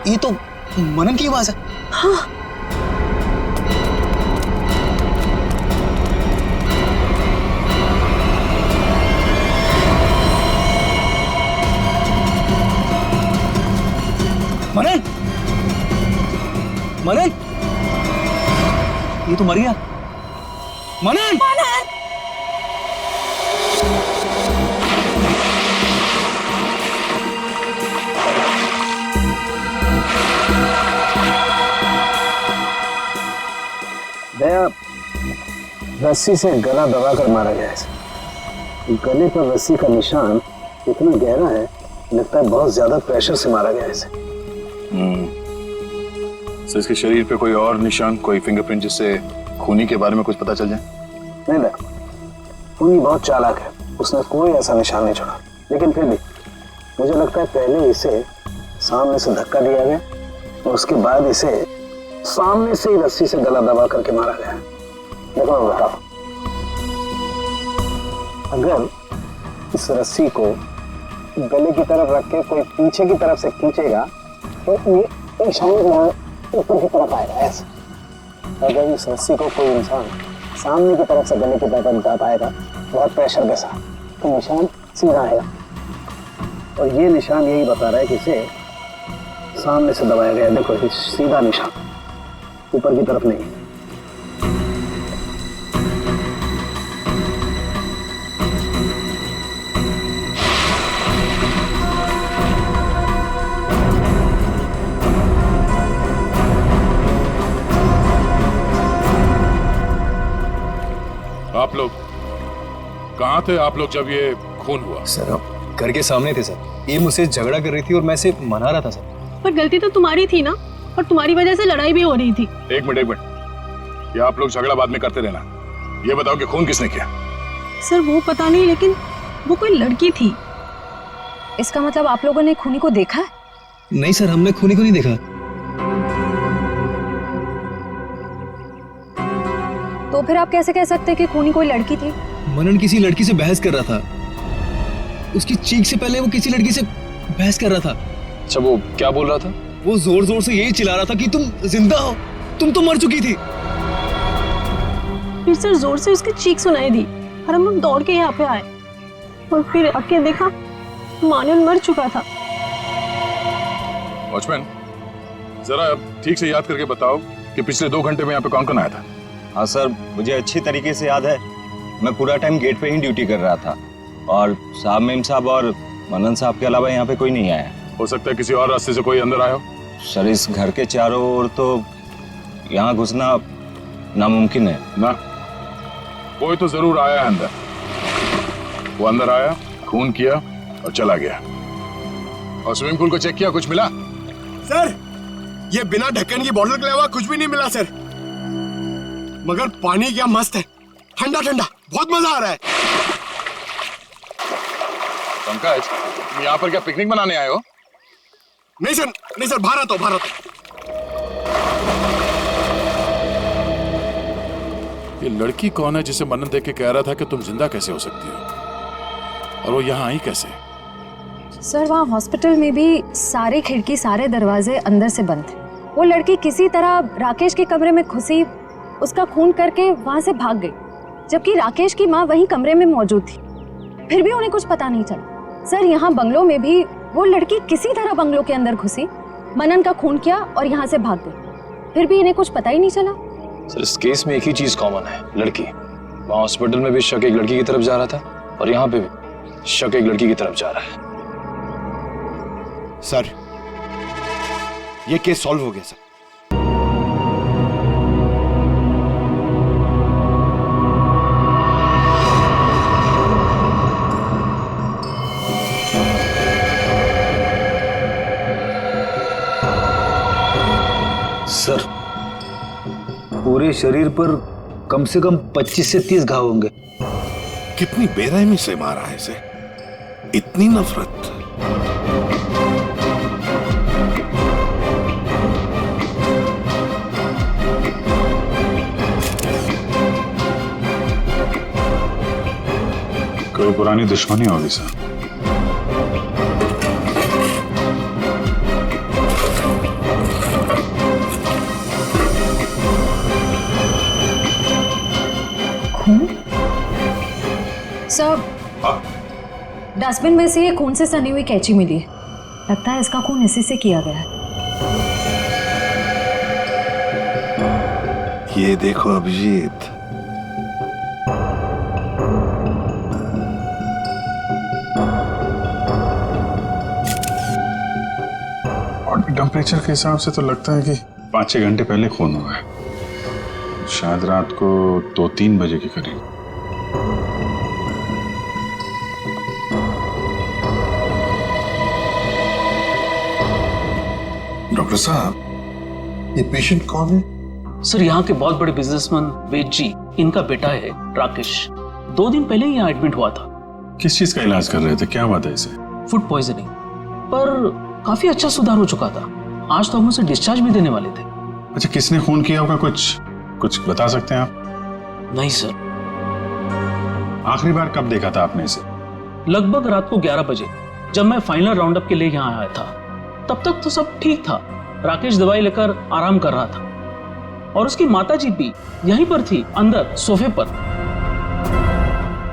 ये तो मनन की आवाज है। हाँ। मनन, मनन, ये तो मर गया। मनन, दया रस्सी से गला दबाकर मारा गया है। गले पर रस्सी का निशान इतना गहरा है, लगता है बहुत ज्यादा प्रेशर से मारा गया है इसे। तो इसके शरीर पे कोई और निशान, कोई फिंगरप्रिंट जिससे खूनी के बारे में कुछ पता चल जाए? नहीं देखो, खूनी बहुत चालाक है, उसने कोई ऐसा निशान नहीं छोड़ा। लेकिन फिर भी मुझे लगता है पहले इसे सामने से धक्का दिया गया और उसके बाद इसे सामने से ही रस्सी से गला दबा करके मारा गया। देखो मैं बताओ, अगर इस रस्सी को गले की तरफ रख के कोई पीछे की तरफ से खींचेगा तो ये निशान ऊपर की तरफ आएगा ऐसे। अगर इस रस्सी को कोई इंसान सामने की तरफ से गले की तरफ दबाएगा बहुत प्रेशर के साथ, तो निशान सीधा आएगा। और ये निशान यही बता रहा है कि इसे सामने से दबाया गया। देखो ये सीधा निशान, ऊपर की तरफ नहीं। आप लोग कहाँ थे आप लोग जब ये खून हुआ? सर हम घर के सामने थे सर। ये मुझसे झगड़ा कर रही थी और मैं इसे मना रहा था सर। पर गलती तो तुम्हारी थी ना, और तुम्हारी वजह से लड़ाई भी हो रही थी। एक मिनट, ये आप लोग झगड़ा बाद में करते रहना। ये बताओ कि खून किसने किया? सर वो पता नहीं, लेकिन वो कोई लड़की थी। इसका मतलब आप लोगों ने खूनी को देखा है? नहीं सर, हमने खूनी को नहीं देखा। तो फिर आप कैसे कह सकते हैं कि खूनी कोई लड़की थी? मनन किसी लड़की से बहस कर रहा था। उसकी चीख से पहले वो किसी लड़की से बहस कर रहा था। अच्छा, वो क्या बोल रहा था? वो जोर जोर से यही चिल्ला रहा था कि तुम जिंदा हो, तुम तो मर चुकी थी। फिर सर जोर से उसकी चीख सुनाई दी और हम लोग दौड़ के यहाँ पे आए और फिर आके देखा मानन मर चुका था। वॉचमैन, जरा ठीक से याद करके बताओ कि पिछले 2 घंटे में यहाँ पे कौन कौन आया था? हाँ सर, मुझे अच्छी तरीके से याद है। मैं पूरा टाइम गेट पे ही ड्यूटी कर रहा था और साहब, मेम साहब और मनन साहब के अलावा यहाँ पे कोई नहीं आया। हो सकता है किसी और रास्ते से कोई अंदर आया हो। सर इस घर के चारों ओर तो यहाँ घुसना नामुमकिन है ना। कोई तो जरूर आया है अंदर। वो अंदर आया, खून किया और चला गया। और स्विमिंग पूल को चेक किया, कुछ मिला? सर ये बिना ढक्कन की बोतल के अलावा कुछ भी नहीं मिला सर, मगर पानी क्या मस्त है, ठंडा ठंडा, बहुत मजा आ रहा है। पंकज, तुम यहाँ पर क्या पिकनिक मनाने आए हो? नहीं सर, नहीं सर, भारत हो भारत। ये लड़की कौन है जिसे मनन देख के कह रहा था कि तुम जिंदा कैसे हो सकती हो, और वो यहाँ आई कैसे? सर वहाँ हॉस्पिटल में भी सारे खिड़की सारे दरवाजे अंदर से बंद थे। वो लड़की किसी तरह राकेश के कमरे में घुसी, उसका खून करके वहाँ से भाग गई, जबकि राकेश की माँ वहीं कमरे में मौजूद थी। फिर भी उन्हें कुछ पता नहीं चला। सर यहाँ बंगलों में भी वो लड़की किसी तरह बंगलों के अंदर घुसी, मनन का खून किया और यहाँ से भाग गई, फिर भी इन्हें कुछ पता ही नहीं चला। सर इस केस में एक ही चीज कॉमन है, लड़की। वहाँ हॉस्पिटल में भी शक एक लड़की की तरफ जा रहा था और यहाँ पे भी शक एक लड़की की तरफ जा रहा है। सर ये केस सॉल्व हो गया सर। सर पूरे शरीर पर कम से कम 25 से 30 घाव होंगे। कितनी बेरहमी से मारा है इसे, इतनी नफरत। कोई पुरानी दुश्मनी होगी सर। सर, डस्टबिन में से ये खून से सनी हुई कैंची मिली है। लगता है इसका खून इसी से किया गया है। ये देखो अभिजीत, और टेम्परेचर के हिसाब से तो लगता है कि 5-6 घंटे पहले खून हुआ है, शायद रात को 2-3 बजे के करीब। डॉक्टर साहब ये पेशेंट कौन है? सर, यहाँ के बहुत बड़े बिजनेसमैन वेद जी, इनका बेटा है राकेश। 2 दिन पहले ही यहाँ एडमिट हुआ था। किस चीज का इलाज कर रहे थे, क्या बात है इसे? फूड पॉइजनिंग, पर काफी अच्छा सुधार हो चुका था। आज तो हम उसे डिस्चार्ज भी देने वाले थे। अच्छा, किसने खून किया होगा, कुछ बता सकते हैं आप? नहीं सर। आखिरी बार कब देखा था आपने इसे? लगभग रात को 11 बजे, जब मैं फाइनल राउंड अप के लिए यहाँ आया था। तब तक तो सब ठीक था। राकेश दवाई लेकर आराम कर रहा था और उसकी माताजी भी यहीं पर थी, अंदर सोफे पर।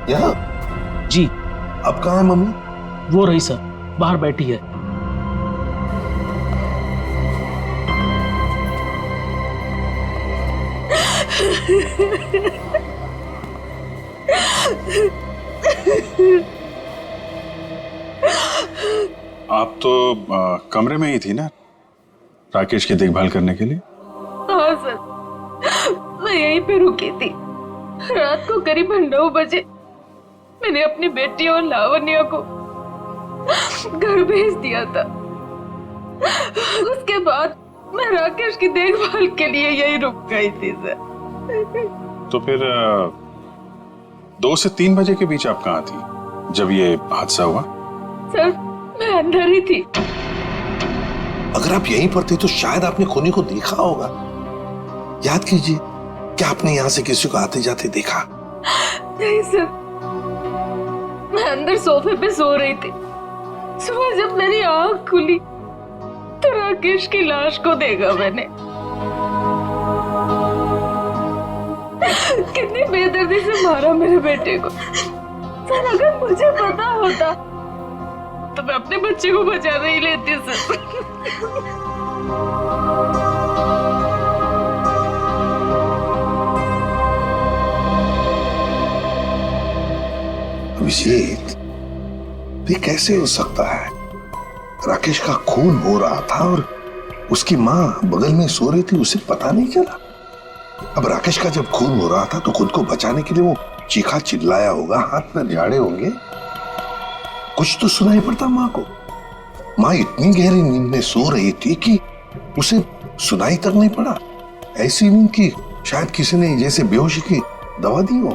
यहाँ? जी। अब कहाँ है मम्मी? वो रही सर, बाहर बैठी है। आप तो कमरे में ही थी ना राकेश की देखभाल करने के लिए? हाँ सर, मैं यहीं पे रुकी थी। रात को करीबन 9 बजे मैंने अपनी बेटी और लावण्या को घर भेज दिया था। उसके बाद मैं राकेश की देखभाल के लिए यहीं रुक गई थी सर। तो फिर 2 से 3 बजे के बीच आप कहाँ थी जब ये हादसा हुआ? सर, मैं अंदर ही थी। अगर आप यहीं पर थे तो शायद आपने खूनी को देखा होगा। याद कीजिए, क्या आपने यहाँ से किसी को आते जाते देखा? नहीं सर, मैं अंदर सोफे पे सो रही थी। सुबह जब मेरी आंख खुली तो राकेश की लाश को देखा मैंने। कितनी बेदर्दी से मारा मेरे बेटे को। सर, अगर मुझे पता होता तो मैं अपने बच्चे को बचा नहीं लेती सर। अभिजीत, ये कैसे हो सकता है? राकेश का खून हो रहा था और उसकी माँ बगल में सो रही थी, उसे पता नहीं चला। अब राकेश का जब खून हो रहा था तो खुद को बचाने के लिए वो चीखा चिल्लाया होगा, हाथ पैर झाड़े होंगे, कुछ तो सुनाई पड़ता माँ को। माँ इतनी गहरी नींद में सो रही थी कि उसे सुनाई तक नहीं पड़ा। ऐसी नींद की शायद किसी ने जैसे बेहोशी की दवा दी हो।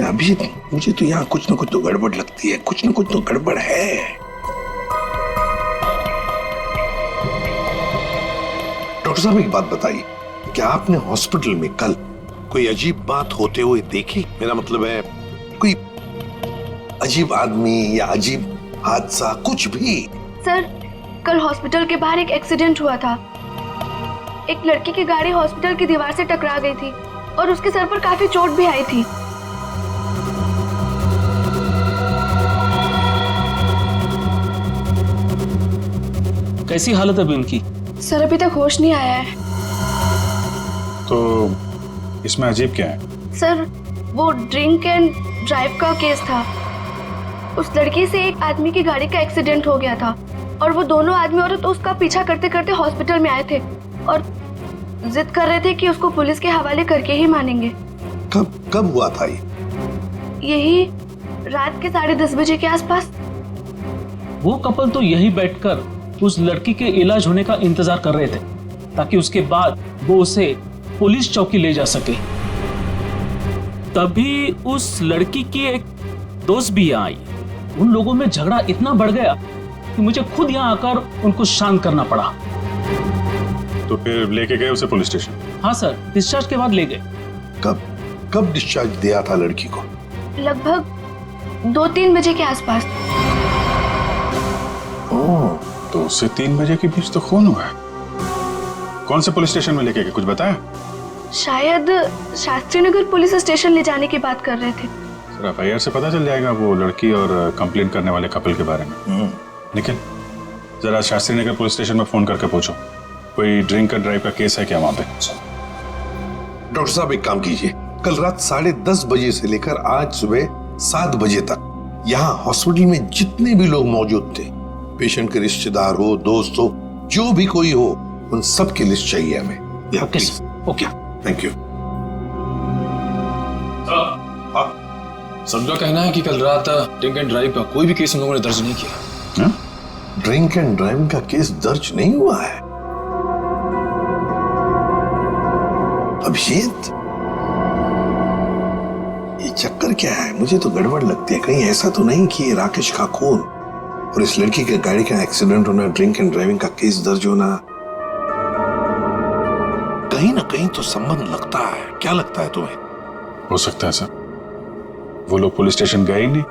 अभी मुझे तो यहाँ कुछ न कुछ तो गड़बड़ लगती है, कुछ न कुछ तो गड़बड़ है। डॉक्टर साहब, एक बात बताइए, क्या आपने हॉस्पिटल में कल कोई अजीब बात होते हुए देखी? मेरा मतलब है कोई अजीब आदमी या अजीब हादसा, कुछ भी? सर, कल हॉस्पिटल के बाहर एक एक्सीडेंट हुआ था। एक लड़की की गाड़ी हॉस्पिटल की दीवार से टकरा गई थी और उसके सर पर काफी चोट भी आई थी। कैसी हालत है अभी उनकी? सर, अभी तक होश नहीं आया है। तो इसमें अजीब क्या है? सर, वो ड्रिंक एंड ड्राइव का केस था। उस लड़की से एक आदमी की गाड़ी का एक्सीडेंट हो गया था और वो दोनों आदमी औरत उसका पीछा करते करते हॉस्पिटल में आए थे और जिद कर रहे थे कि उसको पुलिस के हवाले करके ही मानेंगे। कब हुआ था ये? यही रात के 10:30 बजे के आसपास। वो कपल तो यही बैठकर उस लड़की के इलाज होने का इंतजार कर रहे थे ताकि उसके बाद वो उसे पुलिस चौकी ले जा सके। तभी उस लड़की की एक दोस्त भी आई। उन लोगों में झगड़ा इतना बढ़ गया कि मुझे खुद यहाँ आकर उनको शांत करना पड़ा। तो फिर लेके गए उसे पुलिस स्टेशन? हाँ सर, डिस्चार्ज के बाद ले गए। कब डिस्चार्ज दिया था लड़की को? लगभग 2-3 बजे के आसपास। ओह, 2 से 3 बजे के बीच तो खून हुआ है। कौन से पुलिस स्टेशन में लेके गए, कुछ बताया? शायद शास्त्री नगर पुलिस स्टेशन ले जाने की बात कर रहे थे। एफआईआर से पता चल जाएगा वो लड़की और कंप्लेन करने वाले कपल के बारे में। निखिल, जरा शास्त्री नगर पुलिस स्टेशन में फोन करके पूछो कोई ड्रिंक एंड ड्राइव का केस है क्या वहां पे। डॉक्टर साहब एक काम कीजिए, कल रात 10:30 बजे से लेकर आज सुबह 7 बजे तक यहाँ हॉस्पिटल में जितने भी लोग मौजूद थे, पेशेंट के रिश्तेदार हो, दोस्त हो, जो भी कोई हो, उन सब की लिस्ट चाहिए हमें। Okay, thank you. सबका कहना है कि कल रात ड्रिंक एंड ड्राइव का कोई भी केस हम लोगों ने दर्ज नहीं किया। ड्रिंक एंड ड्राइविंग का केस दर्ज नहीं हुआ है? अभिजीत, ये चक्कर क्या है? मुझे तो गड़बड़ लगती है। कहीं ऐसा तो नहीं कि ये राकेश का खून और इस लड़की के गाड़ी का एक्सीडेंट होना, ड्रिंक एंड ड्राइविंग का केस दर्ज होना, कहीं ना कहीं तो संबंध लगता है। क्या लगता है तुम्हें? हो सकता है सर, वो लोग पुलिस स्टेशन गए ही नहीं।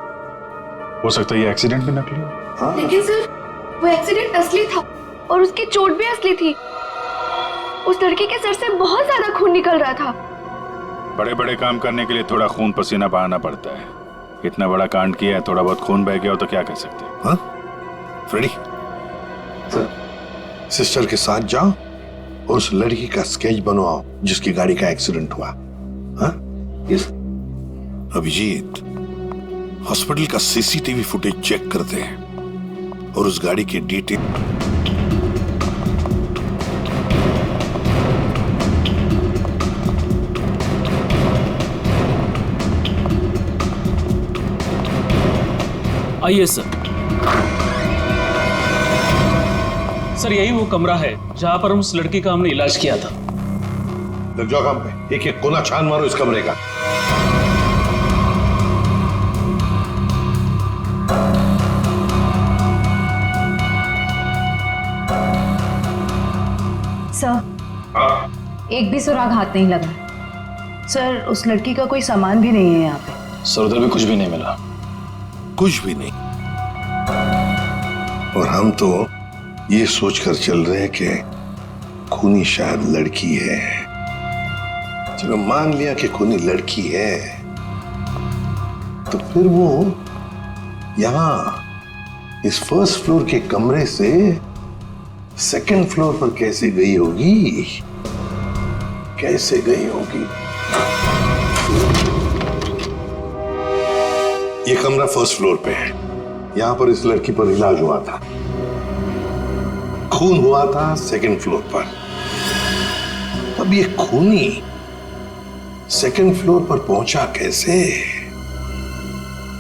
हो सकता है ये एक्सीडेंट भी नकली हो। लेकिन सर, वो एक्सीडेंट असली था और उसकी चोट भी असली थी। उस लड़की के सर से बहुत ज्यादा खून निकल रहा था। बड़े बड़े काम करने के लिए थोड़ा खून पसीना बहाना पड़ता है। इतना बड़ा कांड किया है, थोड़ा बहुत खून बह गया हो तो क्या कर सकते हैं। हाँ? फ्रेडी, सिस्टर के साथ जाओ और उस लड़की का स्केच बनवाओ जिसकी गाड़ी का एक्सीडेंट हुआ। हाँ? यस। अभिजीत, हॉस्पिटल का सीसीटीवी फुटेज चेक करते हैं और उस गाड़ी की डिटेल आइए सर। सर, यही वो कमरा है जहां पर उस लड़की का हमने इलाज किया था। लग जाओ काम पे, एक एक कोना छान मारो इस कमरे का। सर, एक भी सुराग हाथ नहीं लगा। सर, उस लड़की का कोई सामान भी नहीं है यहाँ पे। सर, उधर भी कुछ भी नहीं मिला। कुछ भी नहीं। और हम तो ये सोचकर चल रहे हैं कि खूनी शायद लड़की है। चलो मान लिया कि खूनी लड़की है, तो फिर वो यहां इस फर्स्ट फ्लोर के कमरे से सेकंड फ्लोर पर कैसे गई होगी? कैसे गई होगी? ये कमरा फर्स्ट फ्लोर पे है। यहां पर इस लड़की पर इलाज हुआ था। खून हुआ था सेकंड फ्लोर पर। अब ये खूनी सेकंड फ्लोर पर पहुंचा कैसे?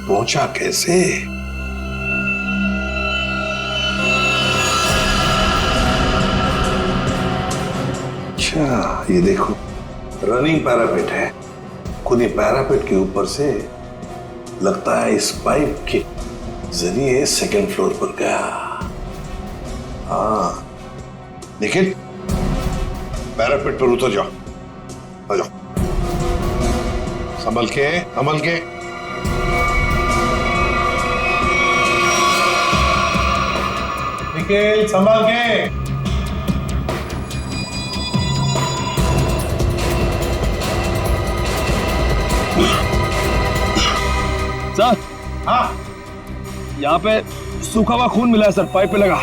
पहुंचा कैसे? अच्छा, ये देखो, रनिंग पैरापेट है। खूनी पैरापेट के ऊपर से लगता है इस पाइप के जरिए सेकंड फ्लोर पर गया। हाँ, लेकिन पैरापेट पर उतर जाओ, आ जाओ, संभल के, संभल के। निखिल, संभल के। सर, हाँ, यहाँ पे सूखा हुआ खून मिला है सर, पाइप पे लगा।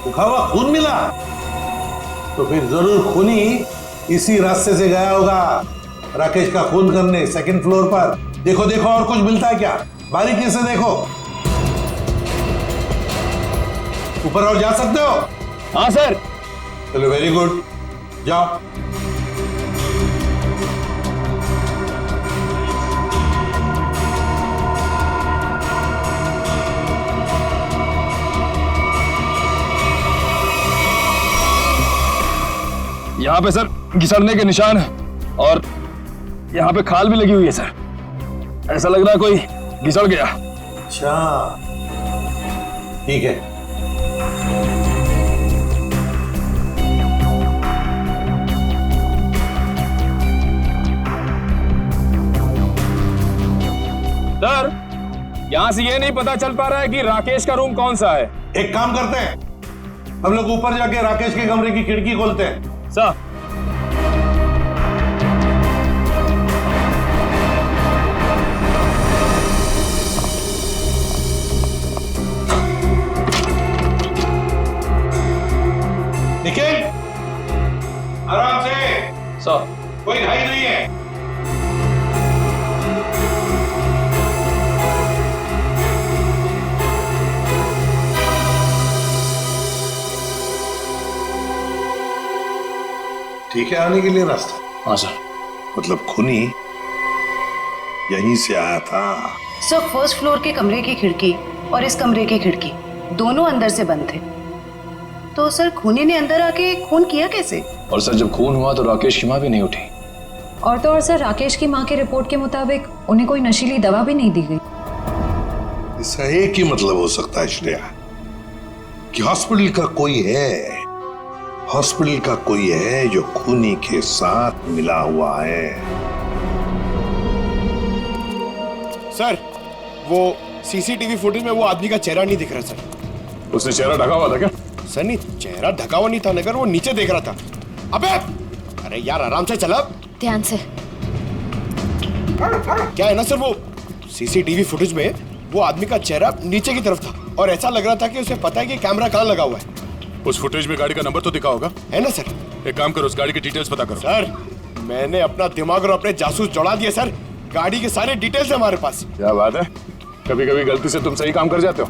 सूखा हुआ खून मिला? तो फिर जरूर खूनी इसी रास्ते से गया होगा राकेश का खून करने सेकंड फ्लोर पर। देखो देखो, और कुछ मिलता है क्या? बारीकी से देखो। ऊपर और जा सकते हो? हाँ सर। चलो, वेरी गुड, जाओ। यहाँ पे सर घिसड़ने के निशान है और यहाँ पे खाल भी लगी हुई है सर। ऐसा लग रहा है कोई घिसड़ गया। अच्छा, ठीक है। सर, यहाँ से ये नहीं पता चल पा रहा है कि राकेश का रूम कौन सा है। एक काम करते हैं, हम लोग ऊपर जाके राकेश के कमरे की खिड़की खोलते हैं। सर, निखिल, आराम से, सर। कोई घाई नहीं है। ठीक है आने के लिए रास्ता? हाँ सर। मतलब खूनी यहीं से आया था? सर फर्स्ट फ्लोर के कमरे की खिड़की और इस कमरे की खिड़की दोनों अंदर से बंद थे, तो सर खूनी ने अंदर आके खून किया कैसे? और सर जब खून हुआ तो राकेश की माँ भी नहीं उठी। और तो और सर राकेश की माँ की रिपोर्ट के मुताबिक उन्हें कोई नशीली दवा भी नहीं दी गई। इसका एक ही मतलब हो सकता है श्रेया, कि हॉस्पिटल का कोई है जो खूनी के साथ मिला हुआ है। सर वो सीसीटीवी फुटेज में वो आदमी का चेहरा नहीं दिख रहा सर। उसने चेहरा ढका हुआ था क्या? सर नहीं, चेहरा ढका हुआ नहीं था, मगर वो नीचे देख रहा था। अबे अरे यार आराम से चला। ध्यान से। क्या है ना सर, वो सीसीटीवी फुटेज में वो आदमी का चेहरा नीचे की तरफ था और ऐसा लग रहा था कि उसे पता है कि कैमरा कहाँ लगा हुआ है। उस फुटेज में गाड़ी का नंबर तो दिखा होगा? है ना सर। एक काम करो, उस गाड़ी की डिटेल्स पता करो। सर मैंने अपना दिमाग और अपने जासूस जोड़ा दिए सर, गाड़ी के सारे डिटेल्स है हमारे पास। क्या बात है, कभी कभी गलती से तुम सही काम कर जाते हो।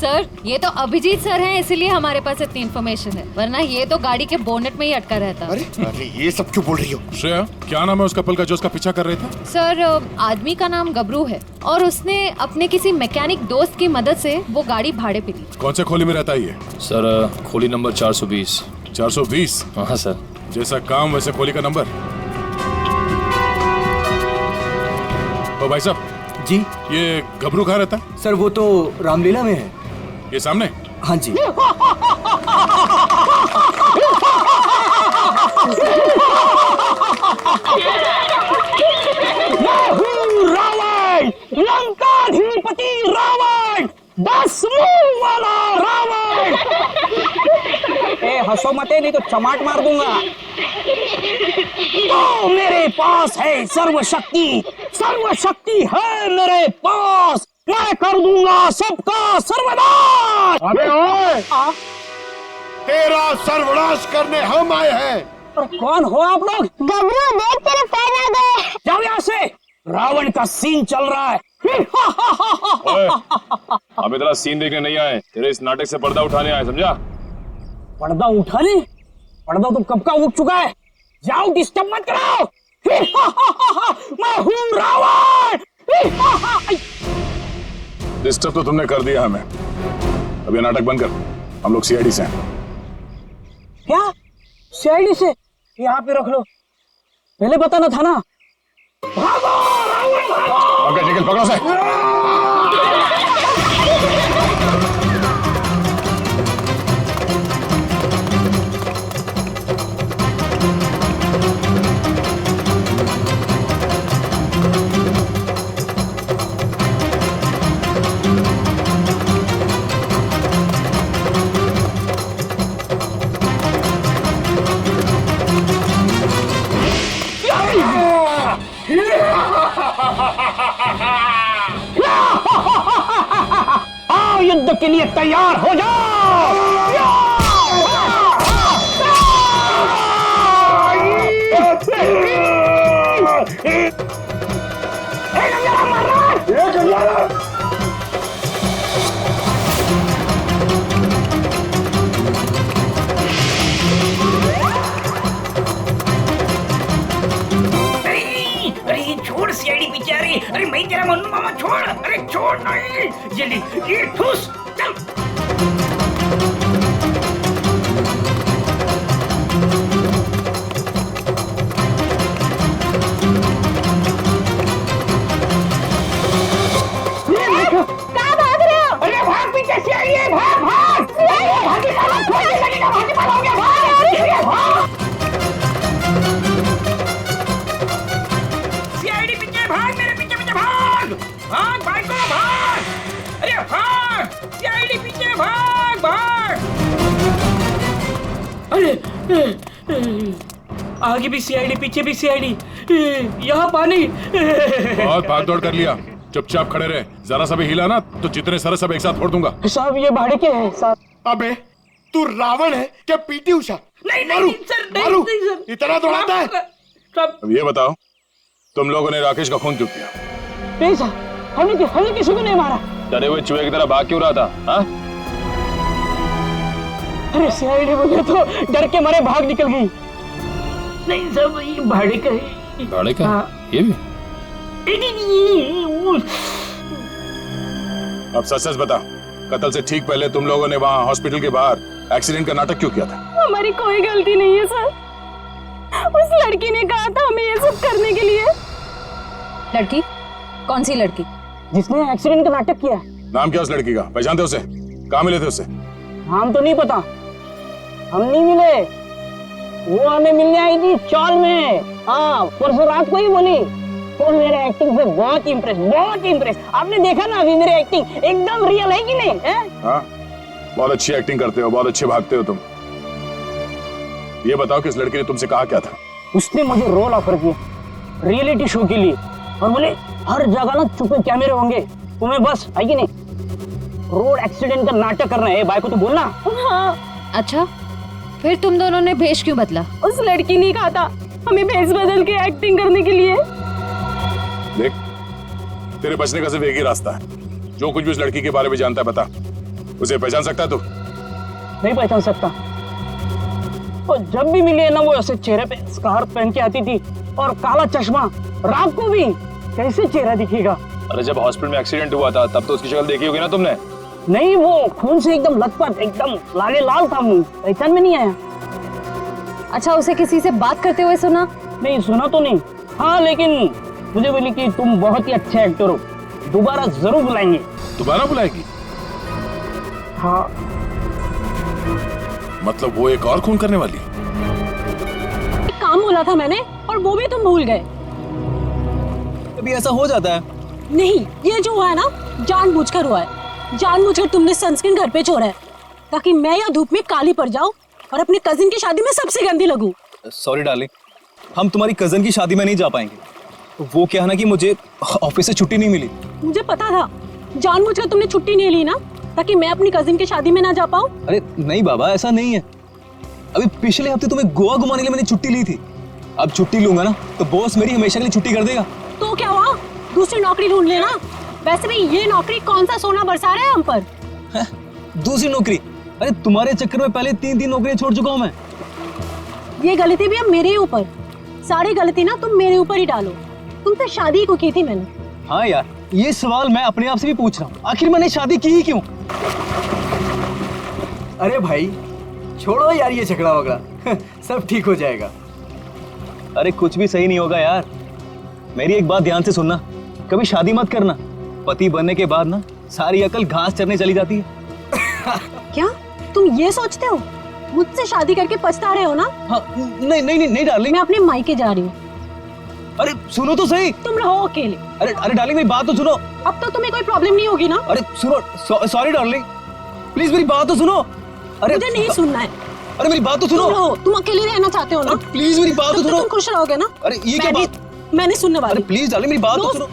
सर ये तो अभिजीत सर हैं, इसीलिए हमारे पास इतनी इन्फॉर्मेशन है, वरना ये तो गाड़ी के बोनेट में ही अटका रहता। अरे ये सब क्यों बोल रही हो? श्रेया क्या नाम है उस कपल का जो उसका पीछा कर रहे थे? सर आदमी का नाम गबरू है और उसने अपने किसी मैकेनिक दोस्त की मदद से वो गाड़ी भाड़े पे ली। कौन से खोली में रहता है ये? सर खोली नंबर 420। 420? हाँ सर। जैसा काम वैसे खोली का नंबर। ओ भाई साहब जी, ये गबरू कहाँ रहता है? सर वो तो रामलीला में है। ये सामने? हाँ जी। रावण, लंकाधिपति रावण, 10 मुंह वाला रावण। ए हंसो मते नहीं तो चमाट मार दूंगा। तो मेरे पास है सर्वशक्ति, सर्वशक्ति है मेरे पास, मैं कर दूंगा सबका सर्वनाश। अबे ओए, तेरा सर्वनाश करने हम आए हैं। और कौन हो आप लोग? गबरू देख तेरे पैर आ गए। जाओ यहाँ से, रावण का सीन चल रहा है। ओए, हम इतना सीन देखने नहीं आए, तेरे इस नाटक से पर्दा उठाने आए, समझा? पर्दा उठाने? पर्दा तो कब का उठ चुका है। जाओ डिस्टर्ब मत कराओ। मैं हूँ रावण। डिस्टर्ब तो तुमने कर दिया हमें, अब ये नाटक बंद कर, हम लोग सीआईडी से हैं। क्या सीआईडी से? यहाँ पे रख लो, पहले बताना था ना। भागो रावण भागो। पंकज निकल, पकड़ो से। आओ युद्ध के लिए तैयार हो जाओ। अरे छोड़ सीआईडी पीछे आ रही। अरे मैं तेरा मन्नू मामा, छोड़। अरे छोड़ नहीं, ये ले, ये ठूस, चल। कहाँ भाग रहे हो? अरे भाग, पीछे सीआईडी है, भाग भाग। भागी मारो, भागी लगेगा, भागी मारोगे, भाग। सीआईडी पीछे भाग, मेरे पीछे पीछे भाग। भाग भाग को भाग। अरे भाग, सीआईडी पीछे भाग भाग। अरे आगे भी सीआईडी, पीछे भी सीआईडी, यहाँ पानी। बहुत भाग दौड़ कर लिया, चुपचाप खड़े रहे, जरा सा भी हिला ना तो जितने सारे सब एक साथ फोड़ दूंगा। साहब ये भाड़े के हैं साहब। अबे तू रावण है क्या पीटी उषा? नहीं मारू, नहीं सर, नहीं मारू। नहीं सर, इतना दौड़ाता है? अब ये बताओ, तुम लोगों ने राकेश का खून क्यों किया? नहीं सर, हमने किसी को नहीं मारा। डरे हुए चूहे की तरह भाग क्यों रहा था? हाँ? अरे सीआईडी बोले तो डर के मारे भाग निकल गई। नहीं सर, ये भाड़े का है। भाड़े का? हाँ। ये भी? अब सच सच बता, कत्ल से ठीक पहले तुम लोगों ने वहां हॉस्पिटल के बाहर एक्सीडेंट का नाटक क्यों किया था? हमारी कोई गलती नहीं है सर। उस लड़की ने कहा था हमें ये सब करने के लिए। लड़की? कौन सी लड़की? जिसने एक्सीडेंट का नाटक किया। नाम क्या उस लड़की का? पहचानते उसे? कहाँ मिले थे उसे? नाम तो नहीं पता, हम नहीं मिले। वो हमें मिलने आई थी चौल में। हाँ, परसों रात को ही बोली। तो मेरे एक्टिंग से बहुत इम्प्रेस। आपने देखा ना अभी मेरी एक्टिंग एकदम रियल है कि नहीं है? हाँ, बहुत अच्छी एक्टिंग करते हो, बहुत अच्छे भागते हो तुम। ये बताओ कि इस लड़की ने तुमसे कहा क्या था? उसने मुझे रोल ऑफर किया रियलिटी शो के लिए और बोले हर जगह ना छुपे कैमरे होंगे, तुम्हें बस है कि नहीं रोड एक्सीडेंट का नाटक करना है। भाई को तो बोलना। हाँ। अच्छा, फिर तुम दोनों ने भेष क्यों बदला? उस लड़की ने कहा था हमें भेष बदल के एक्टिंग करने के लिए। देख, तेरे बचने का सिर्फ एक ही रास्ता है। जो कुछ भी उस लड़की के बारे में जानता है बता। उसे पहचान सकता है तू? नहीं पहचान सकता। और जब भी मिली है ना, वो ऐसे चेहरे पे स्कार्फ पहन के आती थी और काला चश्मा। रात को भी कैसे चेहरा दिखेगा? अरे जब हॉस्पिटल में एक्सीडेंट हुआ था तब तो उसकी शक्ल देखी होगी ना तुमने? नहीं, वो खून से एकदम लथपथ, एकदम लाले लाल था मुंह, पहचान में नहीं आया। अच्छा, उसे किसी से बात करते हुए सुना? नहीं, सुना तो नहीं। हाँ, लेकिन मुझे बोली कि तुम बहुत ही अच्छे एक्टर हो, दोबारा जरूर बुलाएंगे। दोबारा बुलाएगी? हाँ। मतलब वो एक और खून करने वाली? एक काम बोला था मैंने और वो भी तुम भूल गए। कभी ऐसा हो जाता है। नहीं, ये जो हुआ है ना जानबूझकर हुआ है। जानबूझकर तुमने सनस्क्रीन घर पे छोड़ा है ताकि मैं या धूप में काली पड़ जाऊं और अपने कजिन की शादी में सबसे गंदी लगूं। सॉरी डार्लिंग, हम तुम्हारी कजन की शादी में नहीं जा पाएंगे। वो क्या है ना कि मुझे ऑफिस से छुट्टी नहीं मिली। मुझे पता था, जानबूझकर तुमने छुट्टी नहीं ली ना ताकि मैं अपनी कजिन की शादी में ना जा पाऊं। अरे नहीं बाबा, ऐसा नहीं है। अभी पिछले हफ्ते तुम्हें गोवा घुमाने के लिए मैंने छुट्टी ली थी। अब छुट्टी लूंगा ना तो बॉस मेरी हमेशा के लिए छुट्टी कर देगा। तो क्या हुआ, दूसरी नौकरी ढूंढ लेना। वैसे भी ये नौकरी कौन सा सोना बरसा रहा है हम पर। दूसरी नौकरी? अरे तुम्हारे चक्कर में पहले 3 नौकरियां छोड़ चुका हूं मैं। ये गलती भी अब मेरे ऊपर। सारी गलती ना तुम मेरे ऊपर ही डालो। तुमसे शादी को की थी मैंने। हाँ यार, ये सवाल मैं अपने आप से भी पूछ रहा हूँ, आखिर मैंने शादी की ही क्यों? अरे भाई छोड़ो यार ये झगड़ा वगड़ा, सब ठीक हो जाएगा। अरे कुछ भी सही नहीं होगा यार। मेरी एक बात ध्यान से सुनना, कभी शादी मत करना। पति बनने के बाद ना सारी अकल घास चरने चली जाती है। क्या तुम ये सोचते हो? मुझसे शादी करके पछता रहे हो ना? हाँ, नहीं डार्लिंग, मैं अपने मायके जा रही हूँ। अरे सुनो तो सही। तुम रहो अकेले। अरे डार्लिंग मेरी बात तो सुनो। अब तो तुम्हें कोई प्रॉब्लम नहीं होगी ना? अरे सुनो, सॉरी डार्लिंग, प्लीज मेरी बात तो सुनो। अरे मुझे नहीं सुनना है। अरे मेरी बात तो सुनो। तुम अकेले रहना चाहते हो ना? प्लीज मेरी बात तो सुनो। तुम खुश रहोगे ना? अरे ये क्या बात? मैंने सुनने वाली। अरे प्लीज डार्लिंग मेरी बात तो सुनो।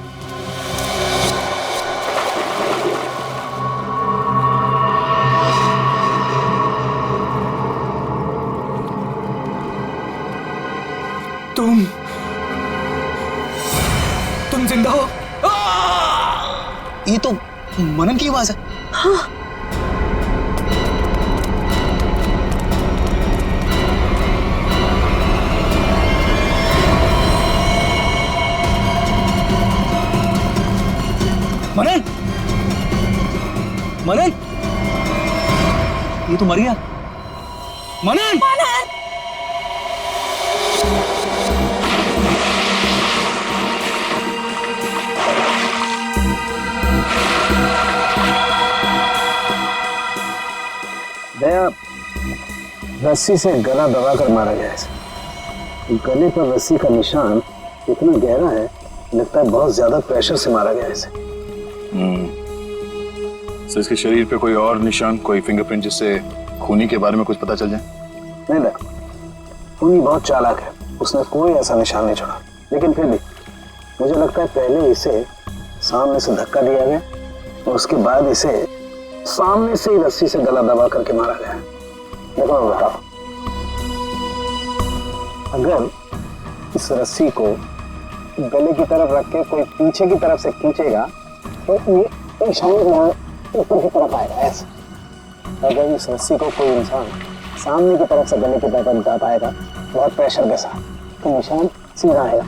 तुम जिंदा हो? ये तो मनन की आवाज है। हाँ। मनन, मनन, ये तो मर गया। मनन, दया, रस्सी से गला दबाकर मारा गया है। गले पर रस्सी का निशान इतना गहरा है, लगता है बहुत ज्यादा प्रेशर से मारा गया है इसे। तो इसके शरीर पे कोई और निशान, कोई फिंगरप्रिंट जिससे खूनी के बारे में कुछ पता चल जाए? नहीं देखो, खूनी बहुत चालाक है, उसने कोई ऐसा निशान नहीं छोड़ा। लेकिन फिर भी मुझे लगता है पहले इसे सामने से धक्का दिया गया और उसके बाद इसे सामने से ही रस्सी से गला दबा करके मारा गया। देखो मैं बताता हूं। अगर इस रस्सी को गले की तरफ रख के कोई पीछे की तरफ से खींचेगा तो ये निशान ऊपर की तरफ आएगा ऐसे। अगर इस रस्सी को कोई इंसान सामने की तरफ से गले की तरफ दबाएगा बहुत प्रेशर के साथ तो निशान सीधा आएगा।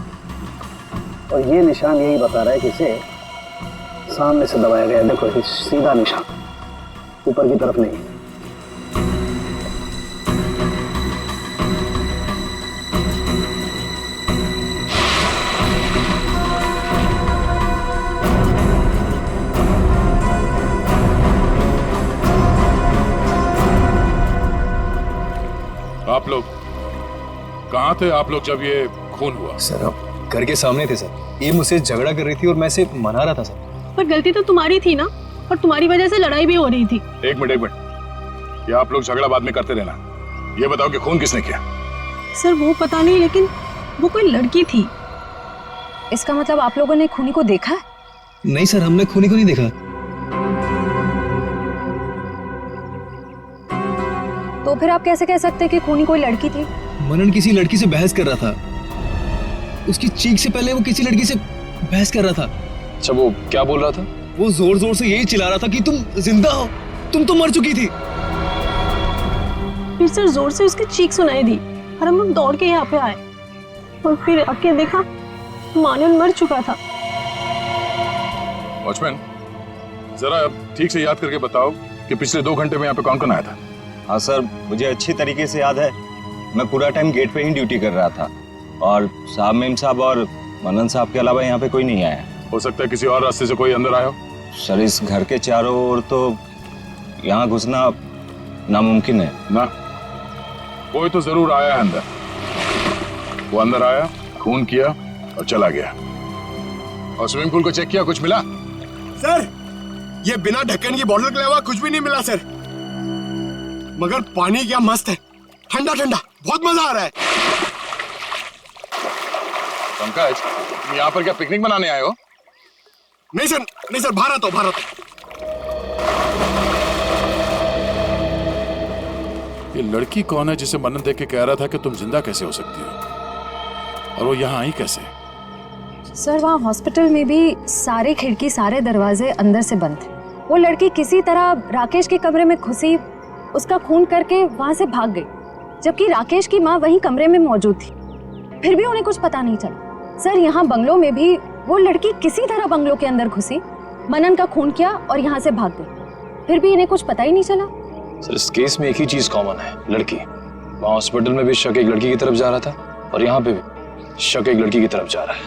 और ये निशान यही बता रहा है कि इसे सामने से दबाया गया। देखो ये सीधा निशान, ऊपर की तरफ नहीं। आप लोग कहाँ थे आप लोग जब ये खून हुआ? सर हम घर के सामने थे सर। ये मुझसे झगड़ा कर रही थी और मैं इसे मना रहा था सर। पर गलती तो तुम्हारी थी ना, और तुम्हारी वजह से लड़ाई भी हो रही थी। एक मिनट ये आप लोग झगड़ा बाद में करते रहना। ये बताओ कि खून किसने किया? सर वो पता नहीं, लेकिन वो कोई लड़की थी। इसका मतलब आप लोगों ने खूनी को देखा है? नहीं सर, हमने खूनी को नहीं देखा। तो फिर आप कैसे कह सकते हैं कि खूनी कोई लड़की थी? मनन किसी लड़की से बहस कर रहा था। उसकी चीख से पहले वो किसी लड़की से बहस कर रहा था। अच्छा वो क्या बोल रहा था? वो जोर जोर से यही चिल्ला रहा था कि तुम जिंदा हो, तुम तो मर चुकी थी। फिर सर जोर से उसकी चीख सुनाई दी और हम लोग दौड़ के यहाँ पे आए और फिर आके देखा मानन मर चुका था। वॉचमैन जरा ठीक से याद करके बताओ कि पिछले 2 घंटे में यहाँ पे कौन कौन आया था? हाँ सर, मुझे अच्छी तरीके से याद है। मैं पूरा टाइम गेट पे ही ड्यूटी कर रहा था और साहब मेम साहब और मनन साहब के अलावा यहाँ पे कोई नहीं आया। हो सकता है किसी और रास्ते से कोई अंदर आया हो। सर इस घर के चारों ओर तो यहाँ घुसना नामुमकिन है ना। कोई तो जरूर आया है अंदर। वो अंदर आया, खून किया और चला गया। और स्विमिंग पूल को चेक किया, कुछ मिला? सर ये बिना ढक्कन की बोतल के अलावा कुछ भी नहीं मिला सर। मगर पानी क्या मस्त है, ठंडा ठंडा, बहुत मजा आ रहा है। पंकज तुम यहाँ पर क्या पिकनिक मनाने आए हो? नहीं सर, भारत हो भारत। ये लड़की कौन है जिसे मनन देख के कह रहा था कि तुम जिंदा कैसे हो सकती हो, और वो यहाँ आई कैसे? सर वहाँ हॉस्पिटल में भी सारे खिड़की सारे दरवाजे अंदर से बंद थे। वो लड़की किसी तरह राकेश के कमरे में घुसी, उसका खून करके वहां से भाग गई, जबकि राकेश की माँ वहीं कमरे में मौजूद थी। फिर भी उन्हें कुछ पता नहीं चला। सर यहाँ बंगलों में भी वो लड़की किसी तरह बंगलों के अंदर घुसी, मनन का खून किया और यहाँ से भाग गई। फिर भी इन्हें कुछ पता ही नहीं चला। सर इस केस में एक ही चीज कॉमन है, लड़की। वहाँ हॉस्पिटल में भी शक एक लड़की की तरफ जा रहा था और यहाँ पे भी शक एक लड़की की तरफ जा रहा है।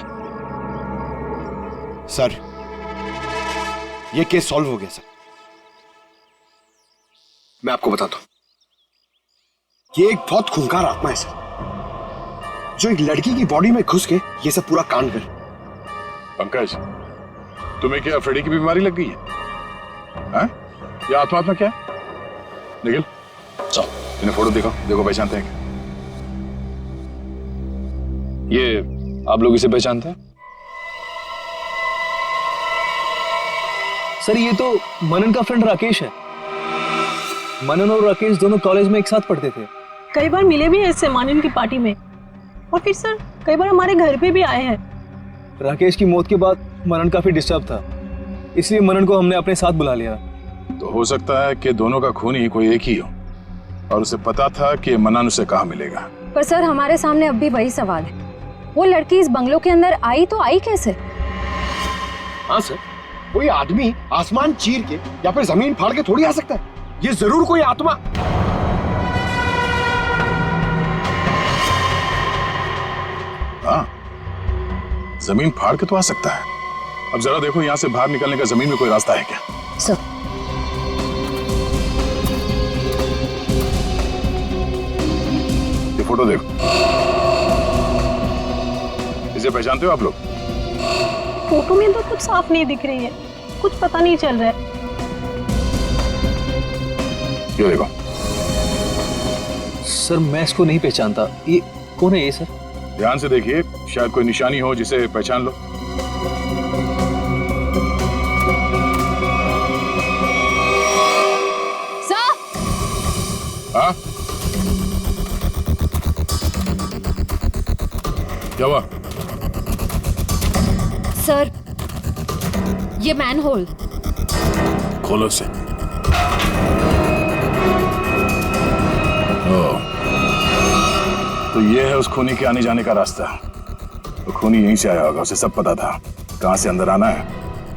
सर ये केस सॉल्व हो गया सर। मैं आपको बताता हूं, ये एक बहुत खूंखार आत्मा है सर, जो एक लड़की की बॉडी में घुस के ये सब पूरा कांड करे। पंकज तुम्हें क्या फ्रेडी की बीमारी लग गई है? हाँ? ये आत्मा क्या है? निखिल चलो इन्हें फोटो देखो पहचानते हैं क्या? ये आप लोग इसे पहचानते हैं? सर ये तो मनन का फ्रेंड राकेश है। मनन और राकेश दोनों कॉलेज में एक साथ पढ़ते थे। कई बार मिले भी हैं इससे मानन की पार्टी में, और फिर सर कई बार हमारे घर पे भी आए हैं। राकेश की मौत के बाद मनन काफी डिस्टर्ब था, इसलिए मनन को हमने अपने साथ बुला लिया। तो हो सकता है कि दोनों का खून ही कोई एक ही हो और उसे पता था कि मनन उसे कहाँ मिलेगा। पर सर हमारे सामने अब भी वही सवाल है, वो लड़की इस बंगलों के अंदर आई तो आई कैसे? हाँ सर, कोई आदमी आसमान चीर के या फिर जमीन फाड़ के थोड़ी आ सकता है। ये जरूर कोई आत्मा। हाँ जमीन फाड़ के तो आ सकता है। अब जरा देखो यहाँ से बाहर निकलने का जमीन में कोई रास्ता है क्या? सर ये फोटो देखो, इसे पहचानते हो आप लोग? फोटो में तो कुछ साफ नहीं दिख रही है, कुछ पता नहीं चल रहा है। ये देखो। सर मैं इसको नहीं पहचानता, ये कौन है ये सर? ध्यान से देखिए, शायद कोई निशानी हो जिसे पहचान लो। सर हाँ क्या हुआ? सर, ये मैनहोल। खोलो से। तो ये है उस खूनी के आने जाने का रास्ता। तो खूनी यहीं से आया होगा, उसे सब पता था कहां से अंदर आना है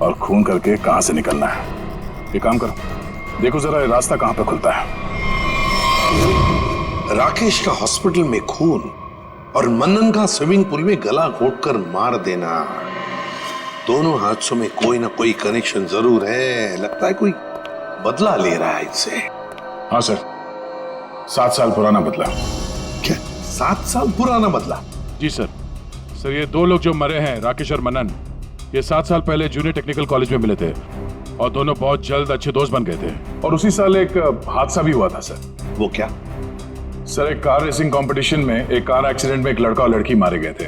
और खून करके कहां से निकलना है। ये काम करो, देखो जरा ये रास्ता कहां पे खुलता है। राकेश का हॉस्पिटल में खून और मनन का स्विमिंग पूल में गला घोटकर मार देना, दोनों हादसों में कोई ना कोई कनेक्शन जरूर है। लगता है कोई बदला ले रहा है इससे। हाँ सर, 7 साल पुराना बदला। क्या 7 साल पुराना बदला? जी सर। सर ये 2 लोग जो मरे हैं, राकेश और मनन, ये 7 साल पहले जूनियर टेक्निकल कॉलेज में मिले थे और दोनों बहुत जल्द अच्छे दोस्त बन गए थे। और उसी साल एक हादसा भी हुआ था सर। वो क्या? सर एक कार रेसिंग कंपटीशन में एक कार एक्सीडेंट में एक लड़का और लड़की मारे गए थे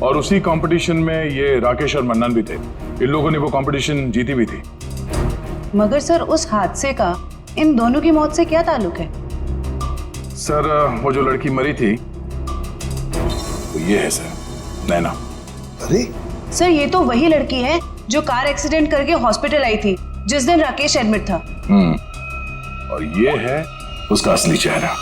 और उसी कंपटीशन में ये राकेश और मन्नन भी थे। इन लोगों ने वो कंपटीशन जीती भी थी। मगर सर उस हादसे का इन दोनों की मौत से क्या ताल्लुक है? सर वो जो लड़की मरी थी वो ये है सर, नैना। अरे सर ये तो वही लड़की है जो कार एक्सीडेंट करके हॉस्पिटल आई थी जिस दिन राकेश एडमिट था। और ये है उसका असली चेहरा।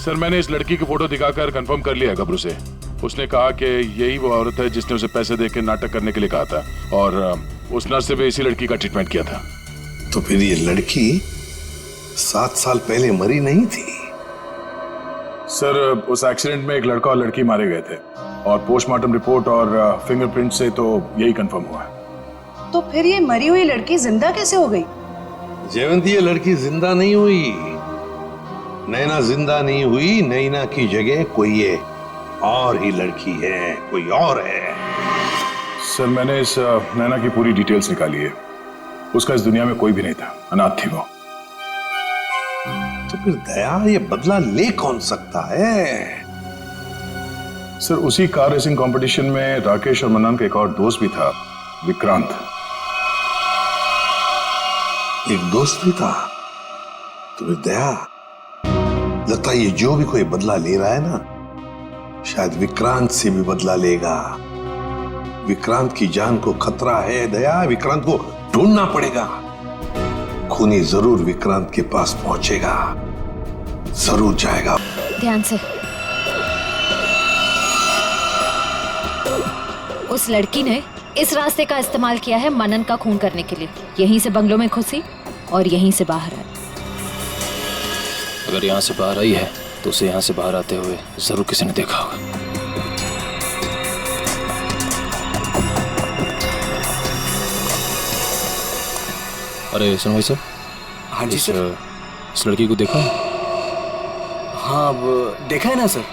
सर मैंने इस लड़की की फोटो दिखाकर कंफर्म कर लिया गबरू से। उसने कहा कि यही वो औरत है जिसने उसे पैसे देकर नाटक करने के लिए कहा था और उस नर्स से भी इसी लड़की का ट्रीटमेंट किया था। तो फिर ये लड़की 7 साल पहले मरी नहीं थी? सर उस एक्सीडेंट में एक लड़का और लड़की मारे गए थे और पोस्टमार्टम रिपोर्ट और फिंगरप्रिंट से तो यही कंफर्म हुआ है। तो फिर ये मरी हुई लड़की जिंदा कैसे हो गई? जयवंती, ये लड़की जिंदा नहीं हुई, नैना जिंदा नहीं हुई। नैना की जगह कोई ये और ही लड़की है, कोई और है। सर मैंने इस नैना की पूरी डिटेल्स निकाली है। उसका इस दुनिया में कोई भी नहीं था, अनाथ थी वो। तो फिर दया ये बदला ले कौन सकता है? सर उसी कार रेसिंग कंपटीशन में राकेश और मन्नन का एक और दोस्त भी था, विक्रांत। एक दोस्त भी था? तो फिर दया, लगता है ये जो भी कोई बदला ले रहा है ना, शायद विक्रांत से भी बदला लेगा। विक्रांत की जान को खतरा है दया, विक्रांत को ढूंढना पड़ेगा। खूनी जरूर विक्रांत के पास पहुंचेगा, जरूर जाएगा। ध्यान से। उस लड़की ने इस रास्ते का इस्तेमाल किया है मनन का खून करने के लिए। यहीं से बंगलों में घुसी और यहीं से बाहर आई। अगर यहाँ से बाहर आई है तो उसे यहाँ से बाहर आते हुए जरूर किसी ने देखा होगा। अरे सुनो भाई साहब। हाँ जी सर। इस लड़की को देखा? हाँ अब देखा है ना सर।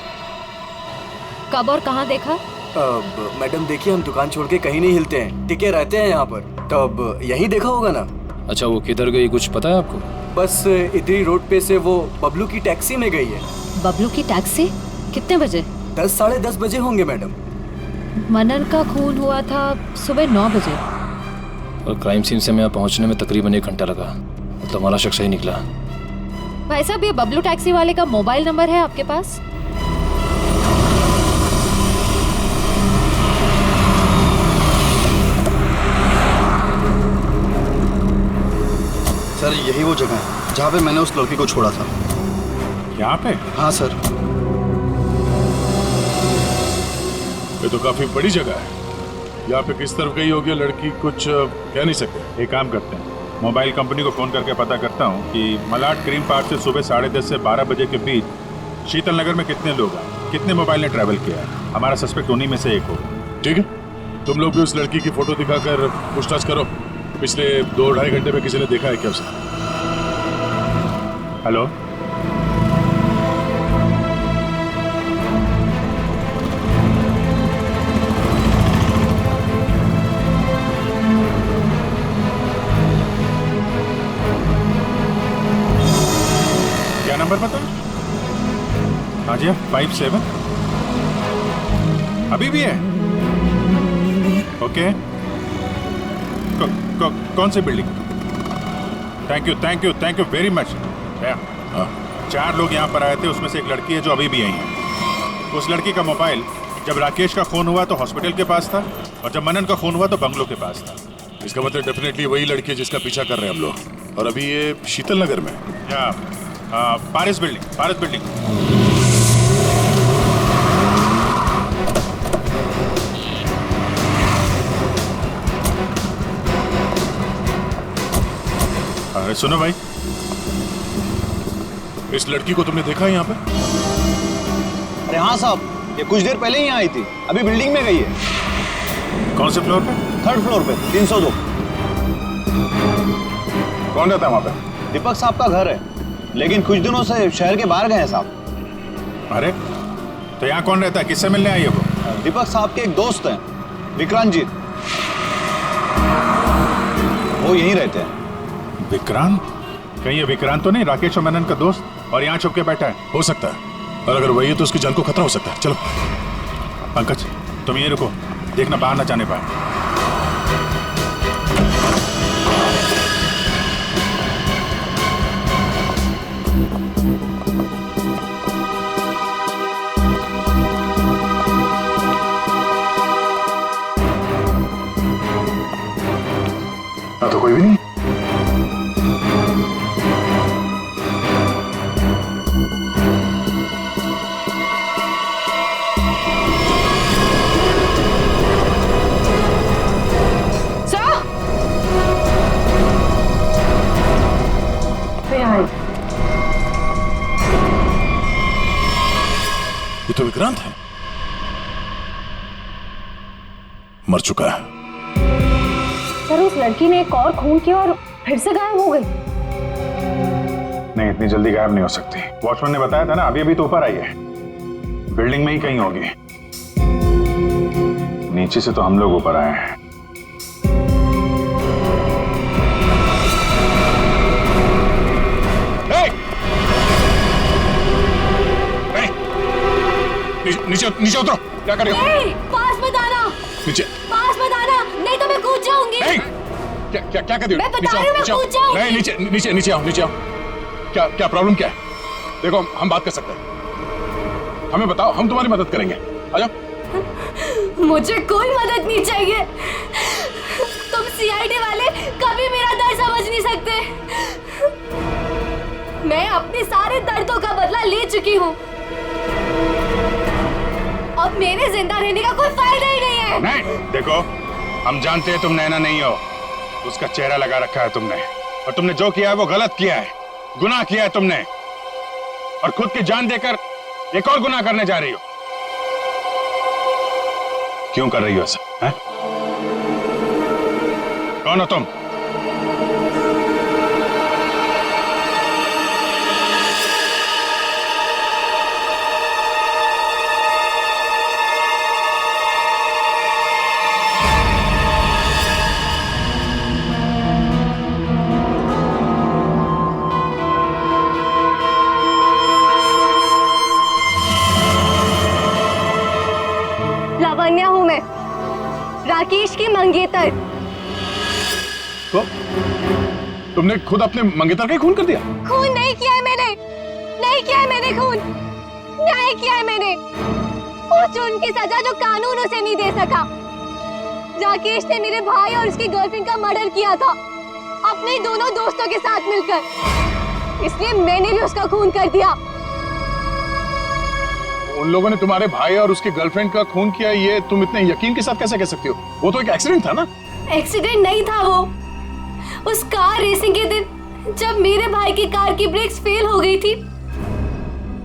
कब और कहाँ देखा? अब मैडम देखिए, हम दुकान छोड़ के कहीं नहीं हिलते हैं, टिके रहते हैं यहाँ पर, तो अब यही देखा होगा ना। अच्छा वो किधर गई कुछ पता है आपको? बस इधरी रोड पे से वो बबलू की टैक्सी में गई है। बबलू की टैक्सी? कितने बजे? 10 साढ़े 10 बजे होंगे मैडम। मनन का खून हुआ था सुबह 9 बजे और क्राइम सीन से मैं यहाँ पहुँचने में तकरीबन 1 घंटा लगा। तो हमारा शख्स ही निकला। भाई साहब ये बबलू टैक्सी वाले का मोबाइल नंबर है आपके पास? सर यही वो जगह है जहाँ पे मैंने उस लड़की को छोड़ा था। यहाँ पे? हाँ सर। ये तो काफी बड़ी जगह है। यहाँ पे किस तरफ गई होगी लड़की कुछ कह नहीं सकते। एक काम करते हैं, मोबाइल कंपनी को फोन करके पता करता हूँ कि मलाड क्रीम पार्क से सुबह 10:30 से 12 बजे के बीच शीतल नगर में कितने लोग हैं, कितने मोबाइल ने ट्रैवल किया है। हमारा सस्पेक्ट उन्हीं में से एक होगा। ठीक है, तुम लोग भी उस लड़की की फोटो दिखाकर पूछताछ करो। पिछले 2-2.5 घंटे में किसी ने देखा है क्या उसे? हेलो, क्या नंबर पता? हाँ जी, 57 अभी भी है? ओके। कौन सी building? Thank you very much. 4 लोग यहाँ पर आए थे, उसमें से एक लड़की है जो अभी भी आई है। उस लड़की का मोबाइल जब राकेश का खून हुआ तो हॉस्पिटल के पास था, और जब मनन का खून हुआ तो बंगलों के पास था। इसका मतलब डेफिनेटली वही लड़की है जिसका पीछा कर रहे हैं हम लोग। और अभी ये शीतल नगर में या पारिस बिल्डिंग। अरे सुनो भाई, इस लड़की को तुमने देखा है यहाँ पे? अरे हाँ साहब, ये कुछ देर पहले ही यहाँ आई थी, अभी बिल्डिंग में गई है। कौन से फ्लोर पे? 3rd फ्लोर पे, 302। कौन रहता है वहाँ पे? दीपक साहब का घर है, लेकिन कुछ दिनों से शहर के बाहर गए हैं साहब। अरे तो यहाँ कौन रहता है, किससे मिलने आई है वो? दीपक साहब के एक दोस्त हैं, विक्रांत जी, वो यहीं रहते हैं। विक्रांत? कहीं ये विक्रांत तो नहीं राकेश और मनन का दोस्त, और यहाँ छुप के बैठा है? हो सकता है, और अगर वही है तो उसकी जान को खतरा हो सकता है। चलो पंकज, तुम ये रुको, देखना बाहर ना जाने पाए। तो कोई भी नहीं। ये तो विक्रांत है, मर चुका है। सर उस लड़की ने एक और खून किया और फिर से गायब हो गई। नहीं, इतनी जल्दी गायब नहीं हो सकती। वॉचमैन ने बताया था ना, अभी अभी तो ऊपर आई है, बिल्डिंग में ही कहीं होगी। नीचे से तो हम लोग ऊपर आए हैं। नीचे उतरो, क्या कर रहे हो? पास मत आना, नीचे पास मत आना, नहीं तो मैं कूद जाऊंगी। नहीं, क्या कर रही हो? मैं बता रही हूँ, मैं कूद जाऊंगी। नहीं, नीचे आओ। क्या प्रॉब्लम क्या है? देखो, हम बात कर सकते हैं, हमें बताओ, हम तुम्हारी मदद करेंगे। आ जाओ। मुझे कोई मदद नहीं चाहिए। तुम सीआईडी वाले कभी मेरा दर्द समझ नहीं सकते। मैं अपने सारे दर्दों का बदला ले चुकी हूँ। अब मेरे जिंदा रहने का कोई फायदा ही नहीं है। नहीं, देखो, हम जानते हैं तुम नैना नहीं हो, उसका चेहरा लगा रखा है तुमने, और तुमने जो किया है वो गलत किया है, गुनाह किया है तुमने, और खुद की जान देकर एक और गुनाह करने जा रही हो। क्यों कर रही हो ऐसा? हैं? कौन हो तुम? लावण्या हूँ मैं, राकेश की मंगेतर। तो तुमने खुद अपने मंगेतर का ही खून कर दिया? खून नहीं किया है मैंने, नहीं किया है मैंने खून, न्याय किया है मैंने। उस उनकी सजा जो कानून उसे नहीं दे सका। राकेश ने मेरे भाई और उसकी गर्लफ्रेंड का मर्डर किया था, अपने दोनों दोस्तों के साथ मिलकर, इसलिए मैंने भी उसका खून कर दिया। उन लोगों ने तुम्हारे भाई और उसकी गर्लफ्रेंड का खून किया, ये तुम इतने यकीन के साथ कैसे कह सकती हो? वो तो एक एक्सीडेंट था ना? एक्सीडेंट नहीं था वो। उस कार रेसिंग के दिन जब मेरे भाई की कार की ब्रेक्स फेल हो गई थी,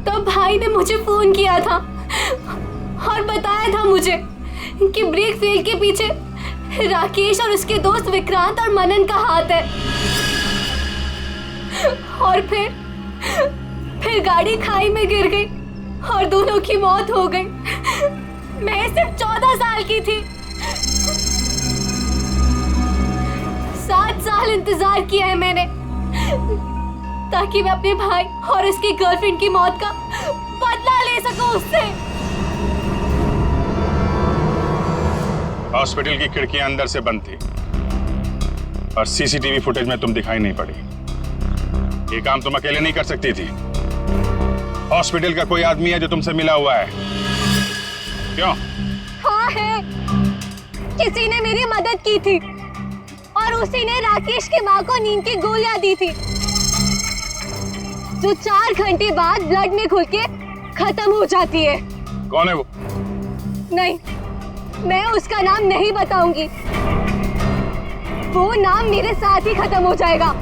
तब भाई ने मुझे फोन किया था और बताया था मुझे कि ब्रेक फेल के पीछे राकेश और उसके दोस्त विक्रांत और मनन का हाथ है। और फिर गाड़ी खाई में गिर गई और दोनों की मौत हो गई। मैं सिर्फ 14 साल की थी। 7 साल इंतजार किया है मैंने, ताकि मैं अपने भाई और उसकी गर्लफ्रेंड की मौत का बदला ले सकूं उससे। हॉस्पिटल की खिड़कियां अंदर से बंद थी और सीसीटीवी फुटेज में तुम दिखाई नहीं पड़ी। ये काम तुम अकेले नहीं कर सकती थी, हॉस्पिटल का कोई आदमी है जो तुमसे मिला हुआ है? क्यों? हाँ है, किसी ने मेरी मदद की थी और उसी ने राकेश की माँ को नींद की गोलियां दी थी जो 4 घंटे बाद ब्लड में घुल के खत्म हो जाती है। कौन है वो? नहीं, मैं उसका नाम नहीं बताऊंगी, वो नाम मेरे साथ ही खत्म हो जाएगा।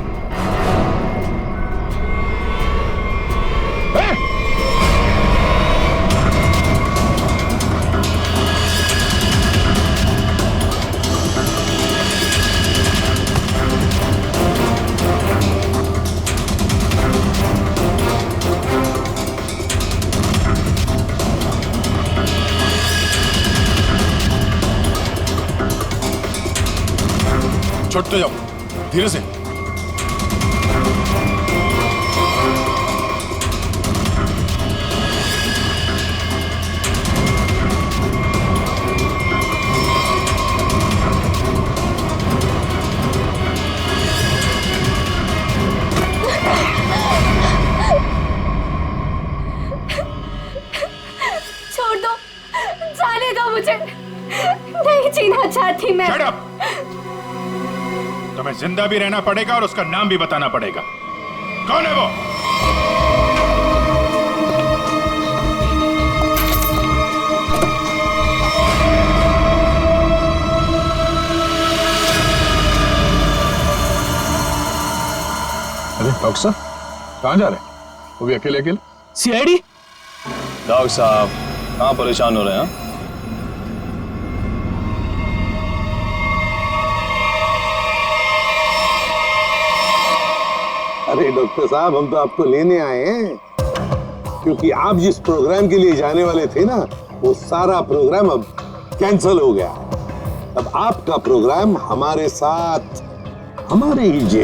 छोड़ते जाओ, धीरे से। छोड़ दो, जाने दो मुझे, नहीं जीना चाहती मैं। Shut up! तुम्हें जिंदा भी रहना पड़ेगा और उसका नाम भी बताना पड़ेगा। कौन है वो? अरे डॉक्टर साहब, कहाँ जा रहे हैं? वो भी अकेले अकेले? सीआईडी? डॉक्टर साहब कहाँ परेशान हो रहे हैं? अरे डॉक्टर साहब, हम तो आपको लेने आए हैं क्योंकि आप जिस प्रोग्राम के लिए जाने वाले थे ना, वो सारा प्रोग्राम अब कैंसिल हो गया। अब आपका प्रोग्राम हमारे साथ हमारे ही जेल